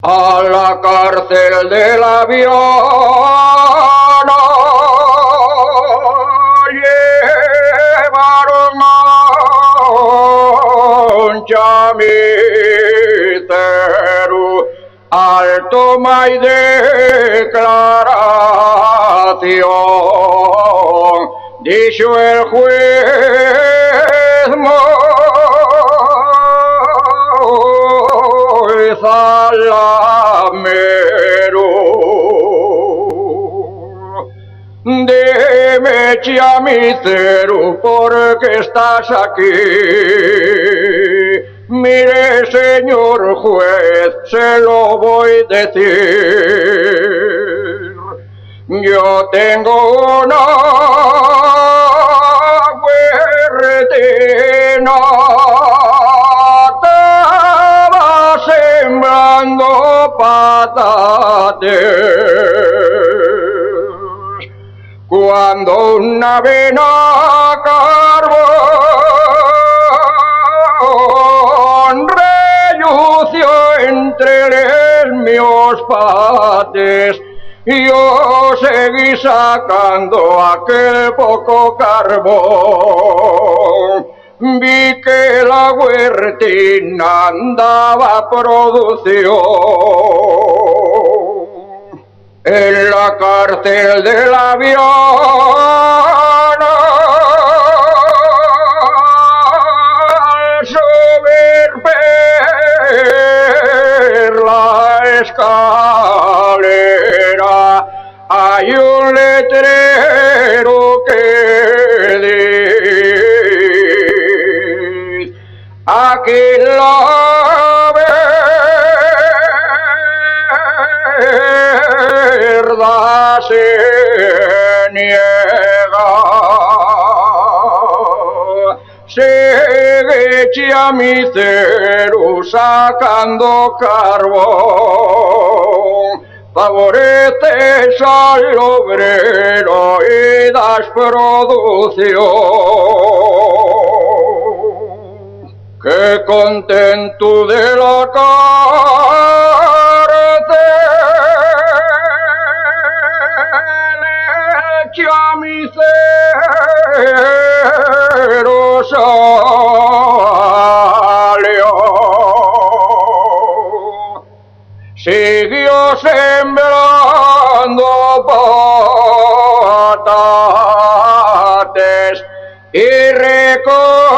a la cárcel del avión llevaron a un chamisero al toma y declaración. Dicho el juez Zalamero, deme chamisero porque estás aquí. Mire, señor juez, se lo voy a decir. Yo tengo una huertina, estaba sembrando patates, cuando una vena carbón relució entre mis pates. Yo seguí sacando aquel poco carbón. Vi que la huertina andaba producción. En la cárcel del avión al subir por la escalera hay un letrero que dice: aquí la verdad se niega. Sigue chamisero sacando carbón, favoreces al obrero y das producción. Qué contento de la cárcel el chamisero salió. Siguió sembrando patates y recogiendo